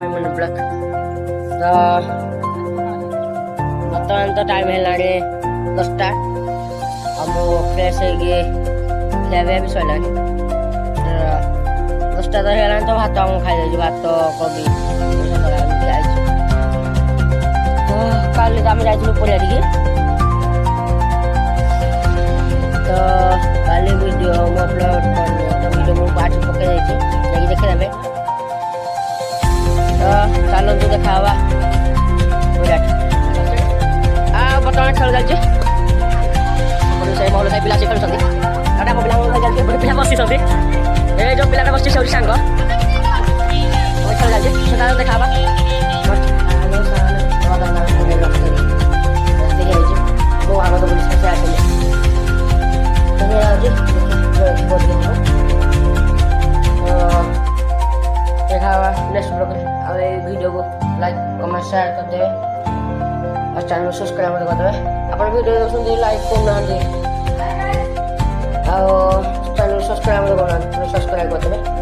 block तो बर्तमान तो टाइम है 10टा आमु फ्रेश है खाया भी सर 10टा तो है तो भात आम खाई भात कोबी काली आम जाइलु पड़िया तो काली वीडियो मो अपलोड वीडियो मुझे आज पकई देखिए देखिए तो चलो देखा बर्तमान खेल चलती मोहन साई पिला से खेलुँच टाटा पिला पिला बस ये जो पिला बस से सांग खेल चलती देखा नेक्स्ट ब्लॉग वीडियो को लाइक कमेंट शेयर कर देवे और चैनल को सब्सक्राइब कर देवे अपन वीडियो देखुन लाइक करना चैनल सब्सक्राइब कर देवे